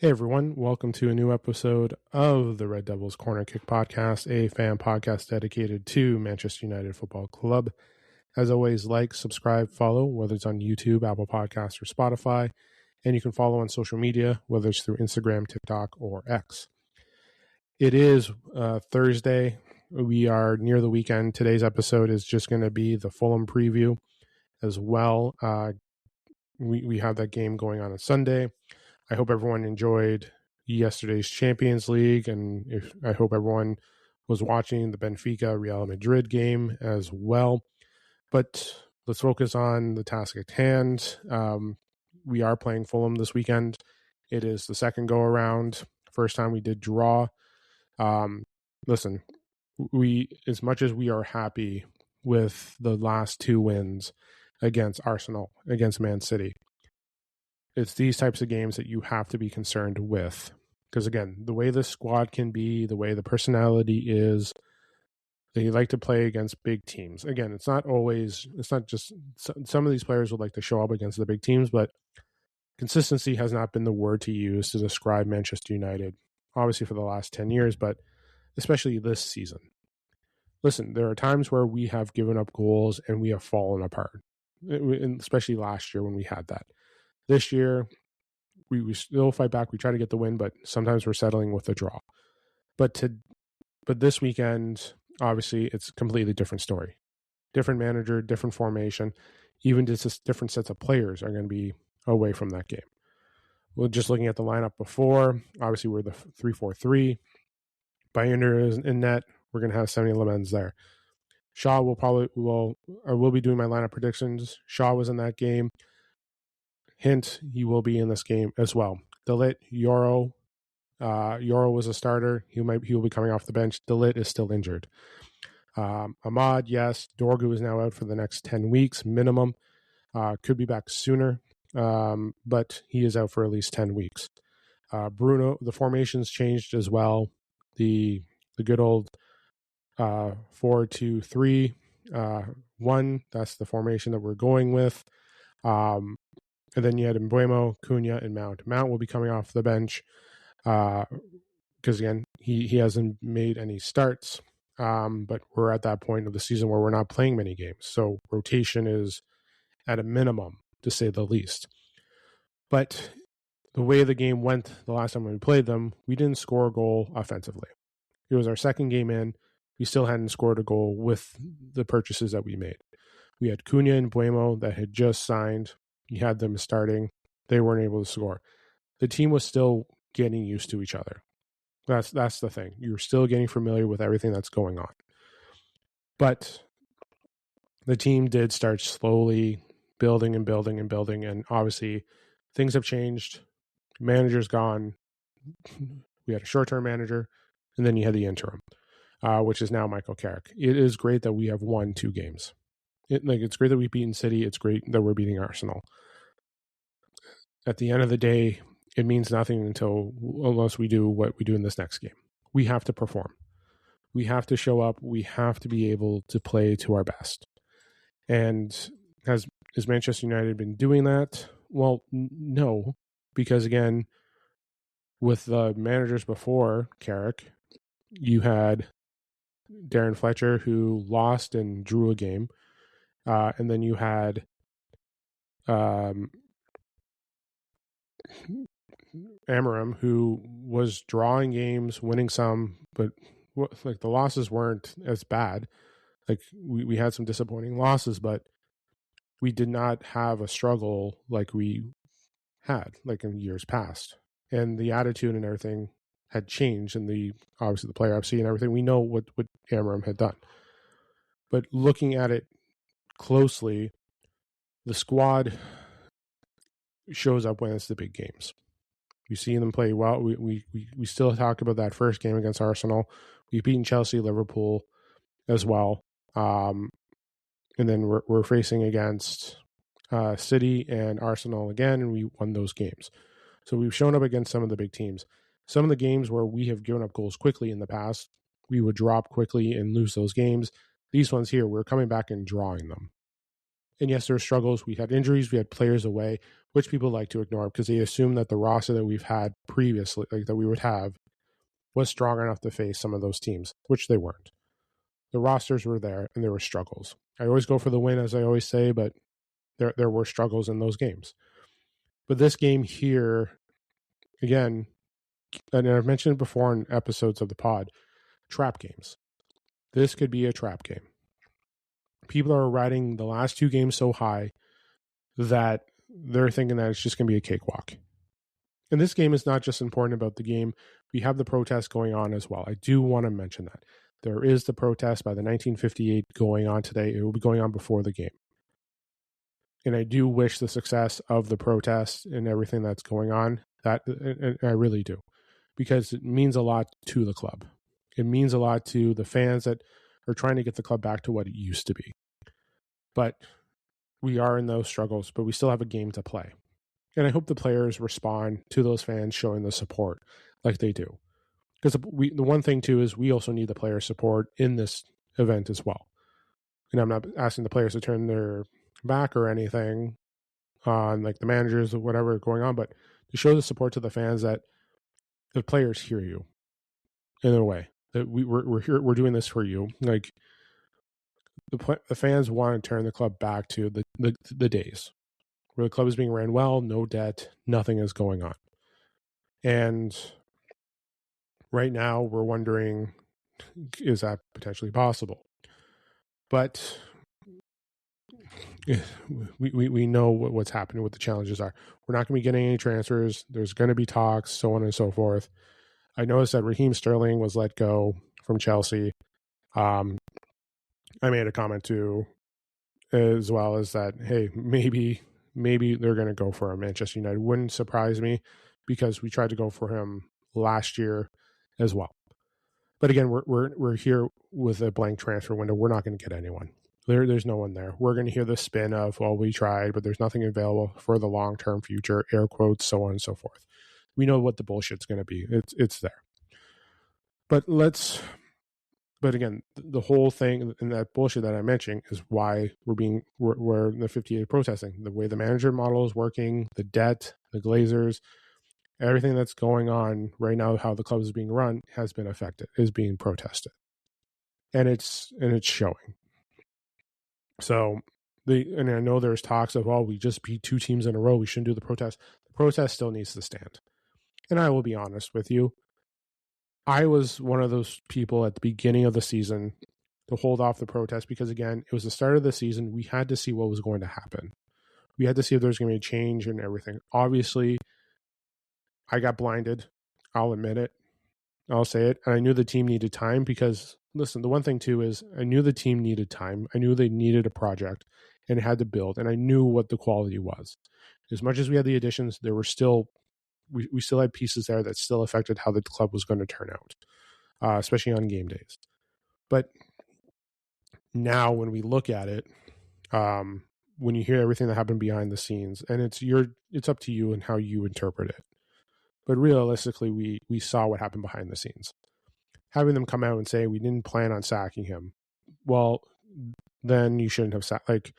Hey everyone, welcome to a new episode of the Red Devils Corner Kick Podcast, a fan podcast dedicated to Manchester United Football Club. As always, like, subscribe, follow, whether it's on YouTube, Apple Podcasts, or Spotify. And you can follow on social media, whether it's through Instagram, TikTok, or X. It is Thursday. We are near the weekend. Today's episode is just going to be the Fulham preview as well. We have that game going on Sunday. I hope everyone enjoyed yesterday's Champions League, and I hope everyone was watching the Benfica Real Madrid game as well. But let's focus on the task at hand. We are playing Fulham this weekend. It is the second go around. First time we did draw. Listen, as much as we are happy with the last two wins against Arsenal, against Man City, it's these types of games that you have to be concerned with. Because again, the way the squad can be, the way the personality is, they like to play against big teams. Again, it's not just some of these players would like to show up against the big teams, but consistency has not been the word to use to describe Manchester United, obviously for the last 10 years, but especially this season. Listen, there are times where we have given up goals and we have fallen apart, especially last year when we had that. This year, we still fight back. We try to get the win, but sometimes we're settling with a draw. But this weekend, obviously, it's a completely different story. Different manager, different formation. Even just different sets of players are going to be away from that game. Well, just looking at the lineup before, obviously we're the 3-4-3. Bayender is in net. We're going to have 70 Lemens there. Shaw will be doing my lineup predictions. Shaw was in that game. Hint, he will be in this game as well. De Ligt, Yoro. Yoro was a starter. He will be coming off the bench. De Ligt is still injured. Ahmad, yes. Dorgu is now out for the next 10 weeks minimum. Could be back sooner, but he is out for at least 10 weeks. Bruno, the formation's changed as well. The good old 4-2-3-1. That's the formation that we're going with. And then you had Mbeumo, Cunha, and Mount. Mount will be coming off the bench because, again, he hasn't made any starts. But we're at that point of the season where we're not playing many games. So rotation is at a minimum, to say the least. But the way the game went the last time we played them, we didn't score a goal offensively. It was our second game in. We still hadn't scored a goal with the purchases that we made. We had Cunha and Mbeumo that had just signed. You had them starting. They weren't able to score. The team was still getting used to each other. That's the thing. You're still getting familiar with everything that's going on. But the team did start slowly building and building and building. And obviously, things have changed. Manager's gone. We had a short-term manager. And then you had the interim, which is now Michael Carrick. It is great that we have won 2 games. It's great that we've beaten City. It's great that we're beating Arsenal. At the end of the day, it means nothing unless we do what we do in this next game. We have to perform. We have to show up. We have to be able to play to our best. And has Manchester United been doing that? Well, no, because again, with the managers before Carrick, you had Darren Fletcher, who lost and drew a game. And then you had Amarim, who was drawing games, winning some, but the losses weren't as bad. Like we had some disappointing losses, but we did not have a struggle like we had like in years past. And the attitude and everything had changed, and obviously the player FC and everything. We know what Amarim had done, but looking at it closely, the squad shows up when it's the big games. We've seen them play well. We still talk about that first game against Arsenal. We've beaten Chelsea, Liverpool as well. And then we're facing against City and Arsenal again, and we won those games. So we've shown up against some of the big teams. Some of the games where we have given up goals quickly in the past, we would drop quickly and lose those games. These ones here, we're coming back and drawing them. And yes, there are struggles. We had injuries. We had players away. which people like to ignore because they assume that the roster that we've had previously, like that we would have, was strong enough to face some of those teams, which they weren't. The rosters were there and there were struggles. I always go for the win, as I always say, but there were struggles in those games. But this game here, again, and I've mentioned it before in episodes of the pod, trap games. This could be a trap game. People are riding the last two games so high that they're thinking that it's just going to be a cakewalk. And this game is not just important about the game. We have the protest going on as well. I do want to mention that. There is the protest by the 1958 going on today. It will be going on before the game. And I do wish the success of the protest and everything that's going on. That I really do. Because it means a lot to the club. It means a lot to the fans that are trying to get the club back to what it used to be. But we are in those struggles, but we still have a game to play. And I hope the players respond to those fans showing the support like they do. Because the one thing, too, is we also need the player support in this event as well. And I'm not asking the players to turn their back or anything on like the managers or whatever going on, but to show the support to the fans that the players hear you in a way. That we're here, we're doing this for you. Like the fans want to turn the club back to the days where the club is being ran well, no debt, nothing is going on. And right now we're wondering, is that potentially possible? But we know what's happening, what the challenges are. We're not going to be getting any transfers. There's going to be talks, so on and so forth. I noticed that Raheem Sterling was let go from Chelsea. I made a comment too, as well as that, hey, maybe they're going to go for a Manchester United. Wouldn't surprise me because we tried to go for him last year as well. But again, we're here with a blank transfer window. We're not going to get anyone. There's no one there. We're going to hear the spin of, well, we tried, but there's nothing available for the long-term future, air quotes, so on and so forth. We know what the bullshit's going to be. It's there. But again, the whole thing and that bullshit that I'm mentioning is why we're in the 58 protesting. The way the manager model is working, the debt, the Glazers, everything that's going on right now, how the club is being run has been affected, is being protested. And it's showing. So and I know there's talks of, we just beat two teams in a row, we shouldn't do the protest. The protest still needs to stand. And I will be honest with you, I was one of those people at the beginning of the season to hold off the protest because, again, it was the start of the season. We had to see what was going to happen. We had to see if there's going to be a change and everything. Obviously, I got blinded. I'll admit it. I'll say it. And I knew the team needed time because, listen, the one thing too is I knew the team needed time. I knew they needed a project and it had to build. And I knew what the quality was. As much as we had the additions, there were still, we still had pieces there that still affected how the club was going to turn out, especially on game days. But now when we look at it, when you hear everything that happened behind the scenes, and it's up to you and how you interpret it. But realistically, we saw what happened behind the scenes. Having them come out and say we didn't plan on sacking him, well, then you shouldn't have sacked. Like,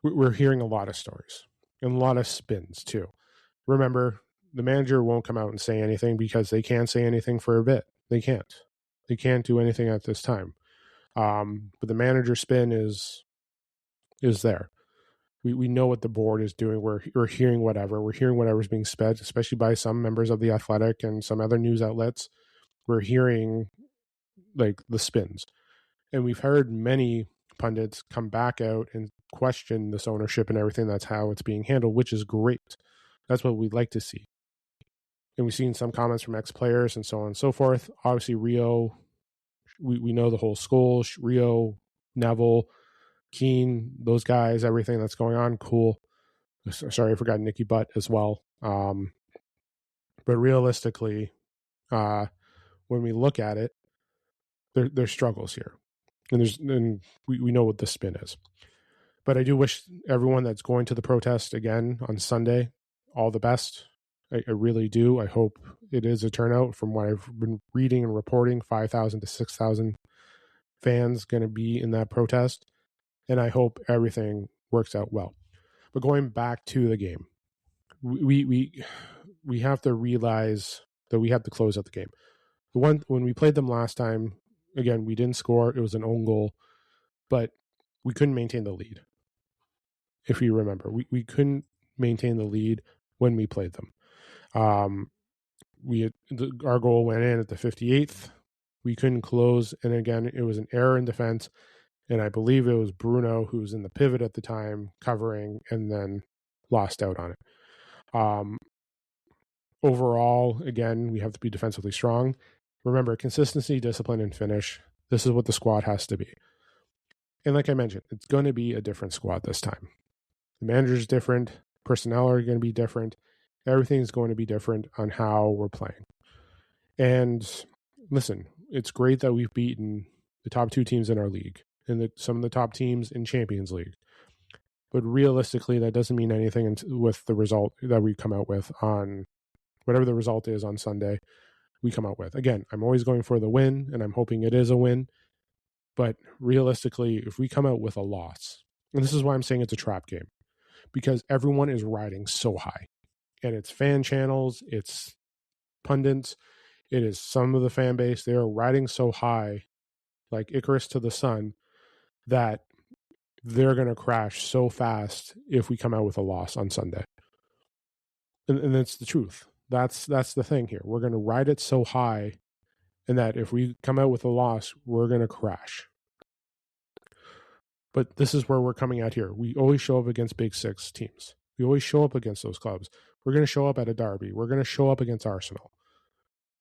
we're hearing a lot of stories and a lot of spins too. Remember, the manager won't come out and say anything because they can't say anything for a bit. They can't do anything at this time. But the manager spin is there. We know what the board is doing. We're hearing whatever. We're hearing whatever's being said, especially by some members of the Athletic and some other news outlets. We're hearing like the spins. And we've heard many pundits come back out and question this ownership and everything. That's how it's being handled, which is great. That's what we'd like to see. And we've seen some comments from ex-players and so on and so forth. Obviously, Rio, we know the whole Scholes, Rio, Neville, Keane, those guys, everything that's going on, cool. Sorry, I forgot Nicky Butt as well. But realistically, when we look at it, there's struggles here, and we know what the spin is. But I do wish everyone that's going to the protest again on Sunday all the best. I really do. I hope it is a turnout. From what I've been reading and reporting, 5,000 to 6,000 fans going to be in that protest. And I hope everything works out well. But going back to the game, we have to realize that we have to close out the game. The one when we played them last time, again, we didn't score. It was an own goal, but we couldn't maintain the lead. If you remember, we couldn't maintain the lead when we played them. Our goal went in at the 58th. We couldn't close, and again, it was an error in defense. And I believe it was Bruno who was in the pivot at the time, covering, and then lost out on it. Overall, again, we have to be defensively strong. Remember, consistency, discipline, and finish. This is what the squad has to be. And like I mentioned, it's going to be a different squad this time. The manager's different. Personnel are going to be different. Everything's going to be different on how we're playing. And listen, it's great that we've beaten the top two teams in our league and some of the top teams in Champions League. But realistically, that doesn't mean anything with the result that we come out with on whatever the result is on Sunday. We come out with. Again, I'm always going for the win, and I'm hoping it is a win. But realistically, if we come out with a loss, and this is why I'm saying it's a trap game, because everyone is riding so high. And it's fan channels, it's pundits, it is some of the fan base. They are riding so high, like Icarus to the sun, that they're going to crash so fast if we come out with a loss on Sunday. And that's the truth. That's the thing here. We're going to ride it so high, and that if we come out with a loss, we're going to crash. But this is where we're coming at here. We always show up against Big Six teams. We always show up against those clubs. We're going to show up at a derby. We're going to show up against Arsenal.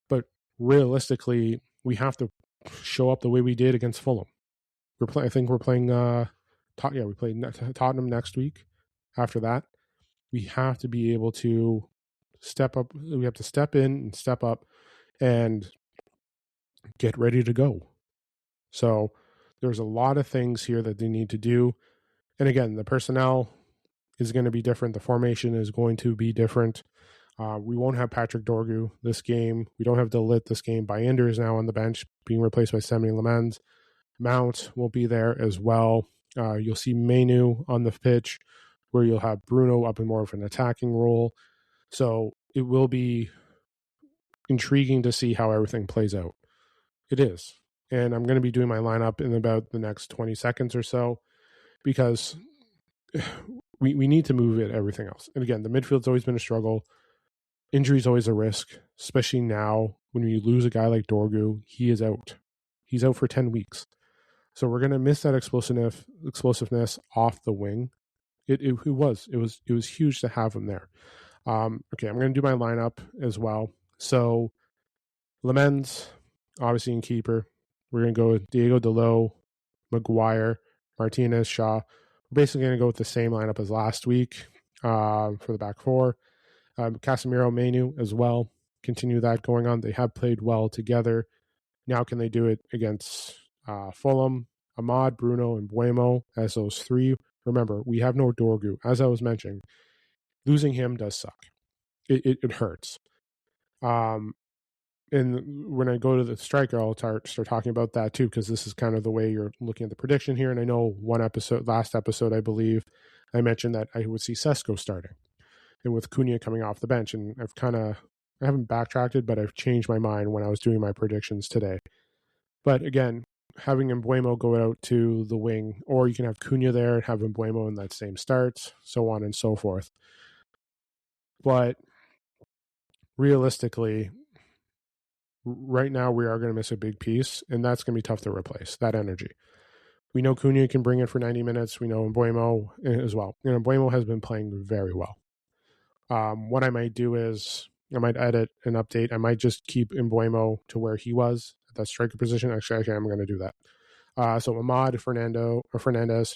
But realistically, we have to show up the way we did against Fulham. I think we're playing. We play Tottenham next week. After that, we have to be able to step up. We have to step in and step up and get ready to go. So there's a lot of things here that they need to do. And again, the personnel is going to be different. The formation is going to be different. We won't have Patrick Dorgu this game. We don't have De Ligt this game. Bayender is now on the bench, being replaced by Semi Lamens. Mount will be there as well. You'll see Mainu on the pitch, where you'll have Bruno up in more of an attacking role. So it will be intriguing to see how everything plays out. It is. And I'm going to be doing my lineup in about the next 20 seconds or so, because we need to move it, everything else. And again, the midfield's always been a struggle. Injury's always a risk, especially now when you lose a guy like Dorgu. He is out. He's out for 10 weeks. So we're going to miss that explosiveness off the wing. It was huge to have him there. Okay, I'm going to do my lineup as well. So Lamens, obviously in keeper. We're going to go with Diego Dalot, Maguire, Martinez, Shaw. We're basically going to go with the same lineup as last week for the back four. Casemiro, Mainu as well. Continue that going on. They have played well together. Now can they do it against Fulham, Ahmad, Bruno, and Buemo as those three? Remember, we have no Dorgu. As I was mentioning, losing him does suck. It hurts. And when I go to the striker, I'll start talking about that too, because this is kind of the way you're looking at the prediction here. And I know last episode, I believe, I mentioned that I would see Sesko starting, and with Cunha coming off the bench. And I haven't backtracked, but I've changed my mind when I was doing my predictions today. But again, having Mbeumo go out to the wing, or you can have Cunha there and have Mbeumo in that same start, so on and so forth. But realistically, right now we are going to miss a big piece, and that's going to be tough to replace, that energy. We know Cunha can bring it for 90 minutes. We know Mbeumo as well. Mbeumo has been playing very well. What I might do is I might edit an update. I might just keep Mbeumo to where he was at that striker position. Actually, I'm going to do that. So Ahmad, Fernandez,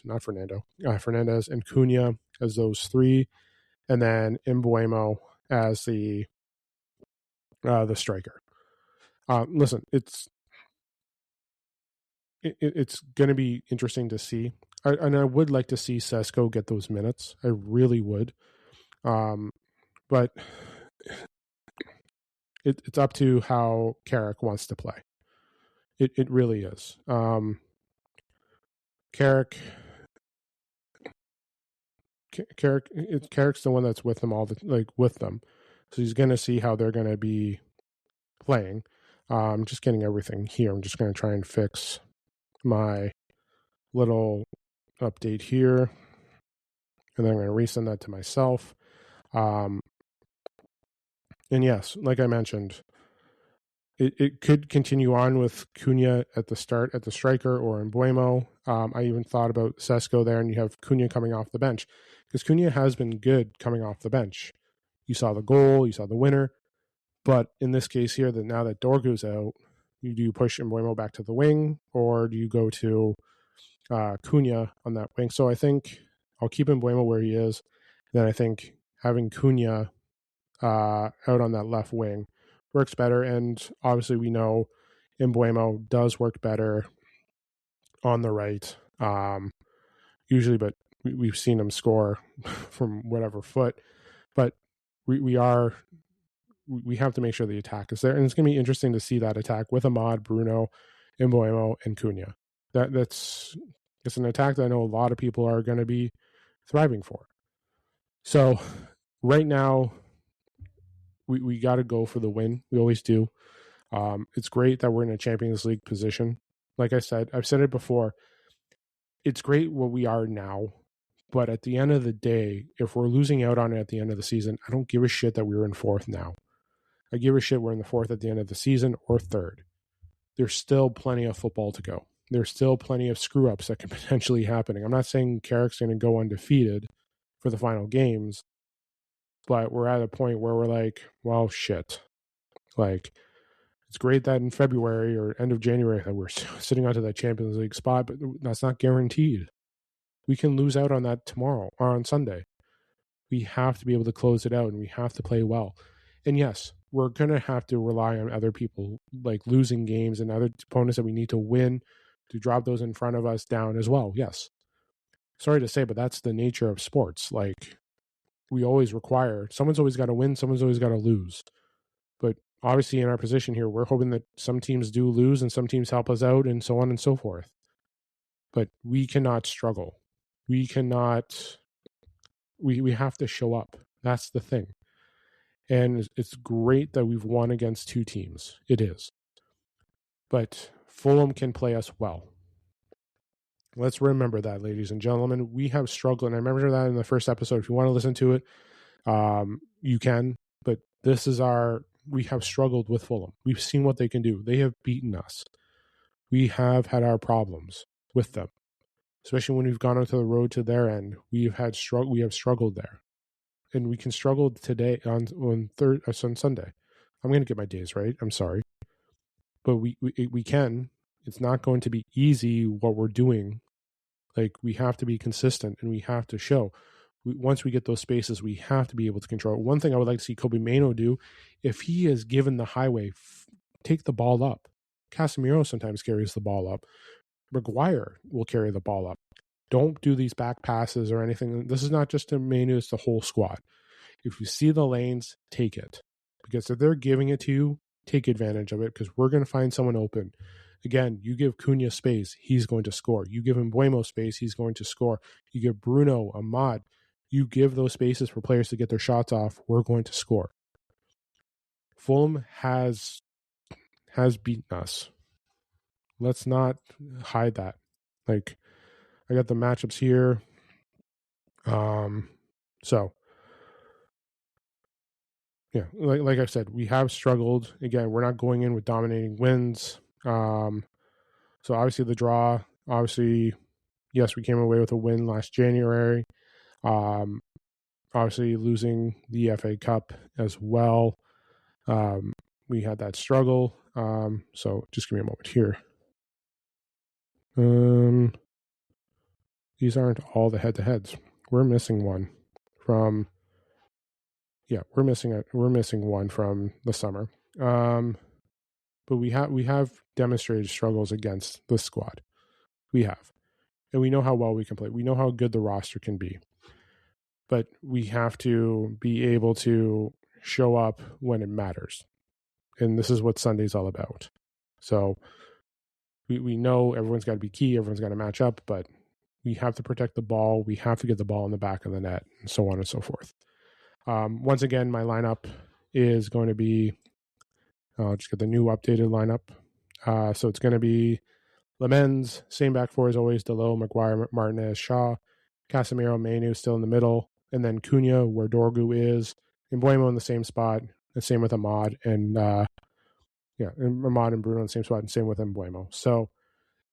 and Cunha as those three, and then Mbeumo as the striker. Listen, it's going to be interesting to see. And I would like to see Sesko get those minutes. I really would. But it's up to how Carrick wants to play. It really is. Carrick Carrick's the one that's with them with them, so he's going to see how they're going to be playing. Just getting everything here. I'm just going to try and fix my little update here, and then I'm going to resend that to myself. And yes, like I mentioned, it could continue on with Cunha at the striker, or Mbeumo. I even thought about Sesko there, and you have Cunha coming off the bench, because Cunha has been good coming off the bench. You saw the goal, you saw the winner, but in this case here, that now that Dorgu's out, do you push Mbeumo back to the wing, or do you go to Cunha on that wing? So I think I'll keep Mbeumo where he is. Then I think having Cunha out on that left wing works better, and obviously we know Mbeumo does work better on the right, usually, but we've seen him score from whatever foot. But we have to make sure the attack is there, and it's going to be interesting to see that attack with Ahmad, Bruno, Mbeumo, and Cunha. It's an attack that I know a lot of people are going to be thriving for. So right now, we got to go for the win. We always do. It's great that we're in a Champions League position. Like I said, I've said it before. It's great what we are now, but at the end of the day, if we're losing out on it at the end of the season, I don't give a shit that we were in fourth now. I give a shit we're in the fourth at the end of the season or third. There's still plenty of football to go. There's still plenty of screw-ups that could potentially happening. I'm not saying Carrick's going to go undefeated for the final games, but we're at a point where we're like, well, shit. Like, it's great that in February or end of January that we're sitting onto that Champions League spot, but that's not guaranteed. We can lose out on that tomorrow or on Sunday. We have to be able to close it out, and we have to play well. And yes, we're going to have to rely on other people, like losing games and other opponents that we need to win to drop those in front of us down as well. Yes. Sorry to say, but that's the nature of sports. Like, we always require, someone's always got to win, someone's always got to lose. But obviously in our position here, we're hoping that some teams do lose and some teams help us out and so on and so forth. But we cannot struggle. We cannot, we have to show up. That's the thing. And it's great that we've won against two teams. It is. But Fulham can play us well. Let's remember that, ladies and gentlemen. We have struggled, and I remember that in the first episode. If you want to listen to it, you can. But this is we have struggled with Fulham. We've seen what they can do. They have beaten us. We have had our problems with them, especially when we've gone onto the road to their end. We have struggled there, and we can struggle today on Sunday. I'm going to get my days right. I'm sorry, but we can. It's not going to be easy what we're doing. Like, we have to be consistent, and we have to show. Once we get those spaces, we have to be able to control it. One thing I would like to see Kobe Mano do, if he is given the highway, take the ball up. Casemiro sometimes carries the ball up. Maguire will carry the ball up. Don't do these back passes or anything. This is not just to Manu, it's the whole squad. If you see the lanes, take it. Because if they're giving it to you, take advantage of it, because we're going to find someone open. Again, you give Cunha space, he's going to score. You give Mbeumo space, he's going to score. You give Bruno, Ahmad, you give those spaces for players to get their shots off, we're going to score. Fulham has beaten us. Let's not hide that. Like, I got the matchups here. So yeah, like I said, we have struggled. Again, we're not going in with dominating wins. So obviously the draw, yes, we came away with a win last January. Obviously losing the FA Cup as well. We had that struggle. So just give me a moment here. These aren't all the head-to-heads. We're missing one from. Yeah, we're missing one from the summer. But we have demonstrated struggles against the squad. We have. And we know how well we can play. We know how good the roster can be. But we have to be able to show up when it matters. And this is what Sunday's all about. So we know everyone's got to be key, everyone's got to match up, but We have to protect the ball. We have to get the ball in the back of the net, and so on and so forth. Once again, my lineup is going to be, I'll just get the new updated lineup. So it's going to be Lemens, same back four as always, Delo, Maguire, Martinez, Shaw, Casemiro, Manu still in the middle, and then Cunha, where Dorgu is, and Mbeumo in the same spot, the same with Ahmad, and Ahmad and Bruno in the same spot, and same with Mbeumo. So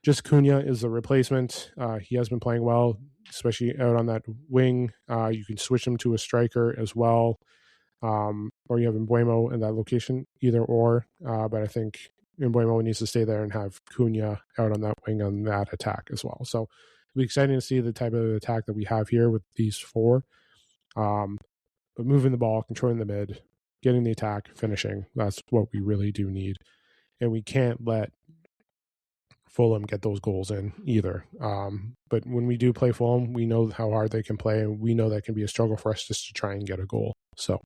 just Cunha is the replacement. He has been playing well, especially out on that wing. You can switch him to a striker as well, or you have Mbeumo in that location, either or. But I think Mbeumo needs to stay there and have Cunha out on that wing on that attack as well. So it'll be exciting to see the type of attack that we have here with these four. But moving the ball, controlling the mid, getting the attack, finishing, that's what we really do need. And we can't let Fulham get those goals in either. But when we do play Fulham, we know how hard they can play, and we know that can be a struggle for us just to try and get a goal. So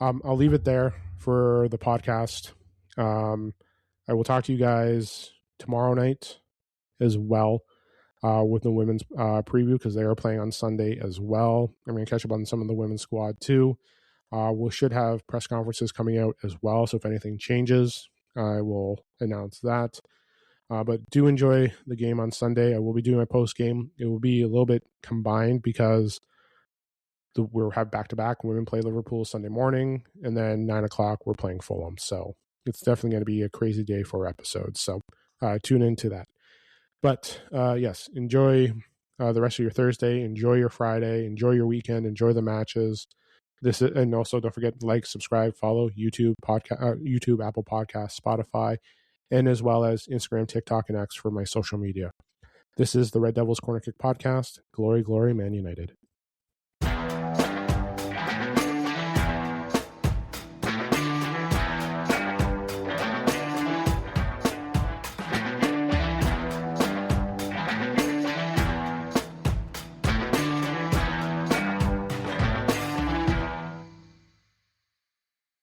I'll leave it there for the podcast. I will talk to you guys tomorrow night as well with the women's preview, because they are playing on Sunday as well. I'm going to catch up on some of the women's squad too. We should have press conferences coming out as well, so if anything changes, I will announce that. But do enjoy the game on Sunday. I will be doing my post game. It will be a little bit combined because we'll have back-to-back. Women play Liverpool Sunday morning, and then 9 o'clock we're playing Fulham. So it's definitely going to be a crazy day for episodes. So tune into that. But yes, enjoy the rest of your Thursday. Enjoy your Friday. Enjoy your weekend. Enjoy the matches. And also don't forget to like, subscribe, follow YouTube, Apple Podcasts, Spotify, and as well as Instagram, TikTok, and X for my social media. This is the Red Devils Corner Kick Podcast. Glory, glory, Man United.